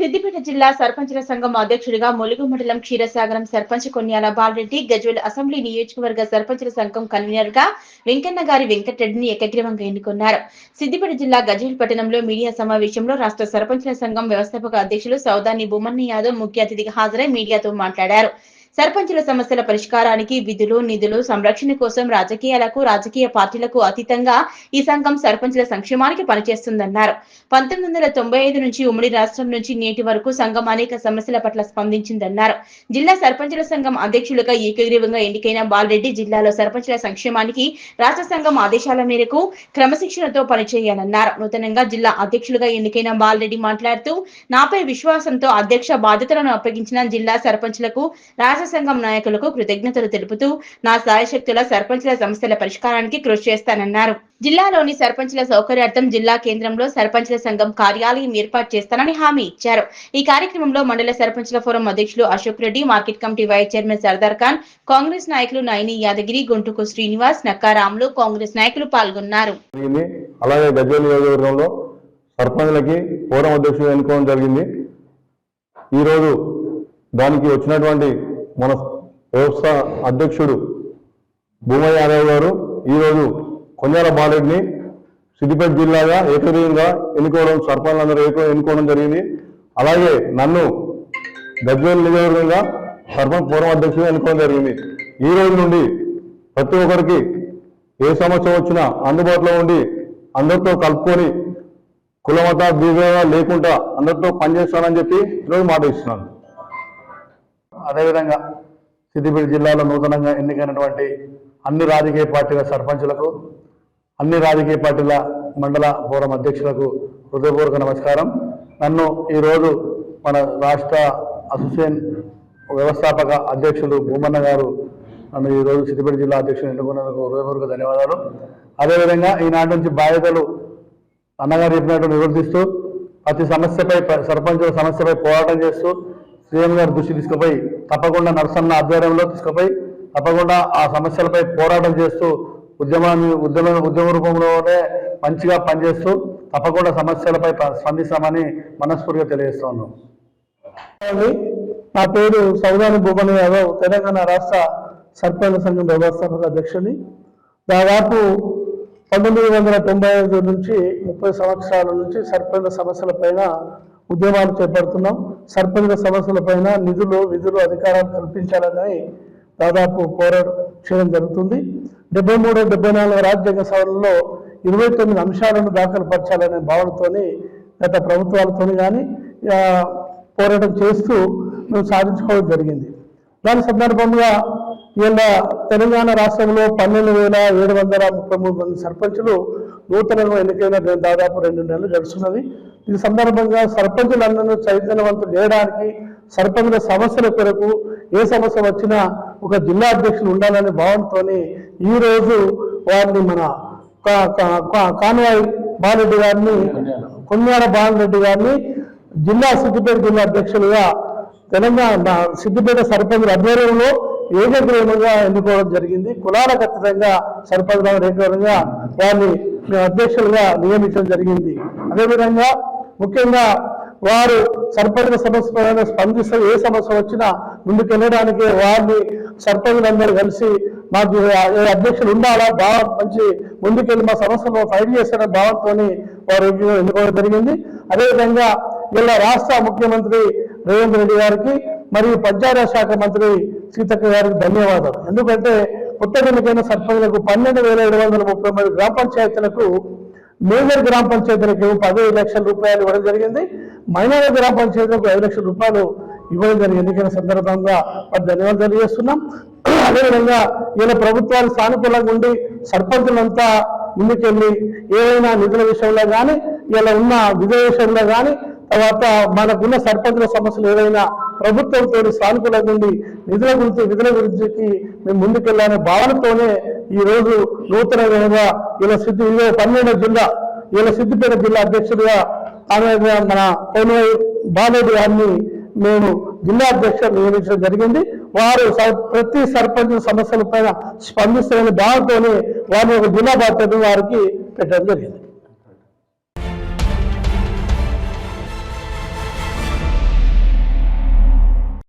సిద్దిపేట జిల్లా సర్పంచుల సంఘం అధ్యక్షుడిగా ములుగు మండలం క్షీరసాగరం సర్పంచ్ కొన్యాల బాలరెడ్డి, గజ్వేల్ అసెంబ్లీ నియోజకవర్గ సర్పంచుల సంఘం కన్వీనర్ గా వెంకన్నగారి వెంకటరెడ్డిని ఏకగ్రీవంగా ఎన్నుకున్నారు. సిద్దిపేట జిల్లా గజ్వేల్ పట్టణంలో మీడియా సమావేశంలో రాష్ట్ర సర్పంచుల సంఘం వ్యవస్థాపక అధ్యక్షులు సౌదాని భూమన్న యాదవ్ ముఖ్య అతిథిగా హాజరై మీడియాతో మాట్లాడారు. సర్పంచుల సమస్యల పరిష్కారానికి విధులు, నిధులు, సంరక్షణ కోసం రాజకీయాలకు, రాజకీయ పార్టీలకు అతీతంగా ఈ సంఘం సర్పంచుల సంక్షేమానికి పనిచేస్తుందన్నారు. 1995 నుంచి ఉమ్మడి రాష్ట్రం నుంచి నేటి వరకు సంఘం అనేక సమస్యల పట్ల స్పందించిందన్నారు. జిల్లా సర్పంచుల సంఘం అధ్యక్షులుగా ఏకగ్రీవంగా ఎన్నికైన బాలరెడ్డి జిల్లాలో సర్పంచుల సంక్షేమానికి రాష్ట్ర సంఘం ఆదేశాల మేరకు క్రమశిక్షణతో పనిచేయాలన్నారు. నూతనంగా జిల్లా అధ్యక్షులుగా ఎన్నికైన బాలరెడ్డి మాట్లాడుతూ, నాపై విశ్వాసంతో అధ్యక్ష బాధ్యతలను అప్పగించిన జిల్లా సర్పంచులకు, రాష్ట్ర సంఘం నాయకులకు కృతజ్ఞతలు తెలుపుతూ నా సాయశక్తుల సర్పంచుల సమస్యల పరిష్కారానికి కృషి చేస్తానన్నారు. జిల్లాలోని సర్పంచుల సౌకర్యార్థం జిల్లా కేంద్రంలో సర్పంచుల సంఘం కార్యాలయం ఏర్పాటు చేస్తానని హామీ ఇచ్చారు. ఈ కార్యక్రమంలో మండల సర్పంచుల ఫోరం అధ్యక్షులు Ashok Reddy, market committee vice chairman Sardar Khan, Congress నాయకులు నయని యాదగిరి, గుంటుకు శ్రీనివాస్, నక్కారాములు, కాంగ్రెస్ నాయకులు పాల్గొన్నారు. అలాగే గజ్వేల్ నియోజకవర్గంలో సర్పంచులకి ఫోరం అధ్యక్షులు ఎన్నుకోవడం జరిగింది. ఈరోజు దానికి వచ్చినటువంటి మన వ్యవస్థ అధ్యక్షుడు భూమయ్య యాదవ్ గారు ఈరోజు కొన్యాల బాలరెడ్డిని సిద్దిపేట జిల్లాగా ఏకగ్రీవంగా ఎన్నుకోవడం, సర్పంచులందరూ ఎన్నుకోవడం జరిగింది. అలాగే నన్ను గజ్వేల్ నియోజకవర్గంగా సర్పంచ్ ఫోరం అధ్యక్షుడిగా ఎన్నుకోవడం జరిగింది. ఈ రోజు నుండి ప్రతి ఒక్కరికి ఏ సమస్య వచ్చినా అందుబాటులో ఉండి అందరితో కలుపుకొని కులమత బీజంగా లేకుండా అందరితో పనిచేస్తానని చెప్పి ఈరోజు మాట ఇస్తున్నాను. అదేవిధంగా సిద్దిపేట జిల్లాలో నూతనంగా ఎన్నికైనటువంటి అన్ని రాజకీయ పార్టీల సర్పంచులకు, అన్ని రాజకీయ పార్టీల మండల ఫోరం అధ్యక్షులకు హృదయపూర్వక నమస్కారం. నన్ను ఈరోజు మన రాష్ట్ర అసోసియేషన్ వ్యవస్థాపక అధ్యక్షులు భూమన్న గారు నన్ను ఈరోజు సిద్దిపేట జిల్లా అధ్యక్షులు ఎన్నుకున్నందుకు హృదయపూర్వక ధన్యవాదాలు. అదేవిధంగా ఈనాటి నుంచి బాధ్యతలు అన్నగారు చెప్పినట్టు నిర్వర్తిస్తూ ప్రతి సమస్యపై సర్పంచుల సమస్యపై పోరాటం చేస్తూ సీఎం గారి దృష్టి తీసుకుపోయి తప్పకుండా నరసన్న ఆధ్వర్యంలో తీసుకుపోయి తప్పకుండా ఆ సమస్యలపై పోరాటం చేస్తూ ఉద్యమ రూపంలోనే మంచిగా పనిచేస్తూ తప్పకుండా సమస్యలపై స్పందిస్తామని మనస్ఫూర్తిగా తెలియజేస్తా ఉన్నాం. నా పేరు సౌదాని భూమన్న యాదవ్, తెలంగాణ రాష్ట్ర సర్పంచ్ సంఘం వ్యవస్థాపక అధ్యక్షుని. దాదాపు 1995 నుంచి 30 సంవత్సరాల నుంచి సర్పంచ్ సమస్యల పైన ఉద్యమాలు చేపడుతున్నాం. సర్పంచ్ సమస్యల పైన నిధులు, విధులు, అధికారాలు కల్పించాలని దాదాపు పోరాటం చేయడం జరుగుతుంది. 73, 74 రాజ్యాంగ సవరణలో 29 అంశాలను దాఖలు పరచాలనే భావనతోని గత ప్రభుత్వాలతో కానీ పోరాటం చేస్తూ మేము సాధించుకోవడం జరిగింది. దాని సందర్భంగా ఇలా తెలంగాణ రాష్ట్రంలో 12,733 మంది సర్పంచులు నూతనంగా ఎన్నికైన దాదాపు 2 నెలలు గడుస్తున్నది. ఈ సందర్భంగా సర్పంచులందరూ చైతన్యవంతులు చేయడానికి, సర్పంచుల సమస్యల కొరకు ఏ సమస్య వచ్చినా ఒక జిల్లా అధ్యక్షులు ఉండాలనే భావనతో ఈరోజు వారిని మన కాన్వాయ్ బాలరెడ్డి గారిని, కొన్యాల బాలరెడ్డి గారిని సిద్దిపేట జిల్లా అధ్యక్షులుగా తెలంగాణ సిద్దిపేట సర్పంచుల ఆధ్వర్యంలో ఏకగ్రీవంగా ఎన్నుకోవడం జరిగింది. కులాలకు అతీతంగా సర్పంచుల ఏకగ్రీవంగా వారిని అధ్యక్షులుగా నియమించడం జరిగింది. అదేవిధంగా ముఖ్యంగా వారు సర్పంచుల సమస్య స్పందిస్తూ ఏ సమస్య వచ్చినా ముందుకెళ్ళడానికి వారిని సర్పంచులందరూ కలిసి మాకు అధ్యక్షులు ఉండాలా, బాగా మంచి ముందుకెళ్ళి మా సమస్యలు ఫైట్ చేస్తున్న భావంతో వారు ఎన్నుకోవడం జరిగింది. అదేవిధంగా ఇలా రాష్ట్ర ముఖ్యమంత్రి రేవంత్ రెడ్డి గారికి మరియు పంచాయతీ శాఖ మంత్రి సీతక్క గారికి ధన్యవాదాలు. ఎందుకంటే కొత్తగా ఎన్నికైన సర్పంచులకు 12,733 గ్రామ పంచాయతీలకు, మేజర్ గ్రామ పంచాయతీలకు 15 లక్షల రూపాయలు ఇవ్వడం జరిగింది. మైనర్ గ్రామ పంచాయతీలకు 5 లక్షల రూపాయలు ఇవ్వడం జరిగింది. ఎన్నికైన సందర్భంగా వారికి ధన్యవాదాలు తెలియజేస్తున్నాం. అదేవిధంగా ఇలా ప్రభుత్వాలు సానుకూలంగా ఉండి సర్పంచులంతా ముందుకెళ్ళి ఏదైనా నిధుల విషయంలో కానీ, ఇలా ఉన్న విధుల విషయంలో కానీ, తర్వాత మనకున్న సర్పంచుల సమస్యలు ఏదైనా ప్రభుత్వంతో సానుకూలంగా ఉండి నిధుల గురించి, విధుల గురించి మేము ముందుకెళ్ళాలనే భావనతోనే ఈరోజు నూతనంగా ఇలా 12 జిల్లా సిద్దిపేట జిల్లా అధ్యక్షుడిగా మన బాలరెడ్డి గారిని మేము జిల్లా అధ్యక్షులు నియమించడం జరిగింది. వారు ప్రతి సర్పంచ్ సమస్యల పైన స్పందిస్తున్న భావంతోనే వారిని ఒక జిల్లా బాధ్యతను వారికి పెట్టడం జరిగింది.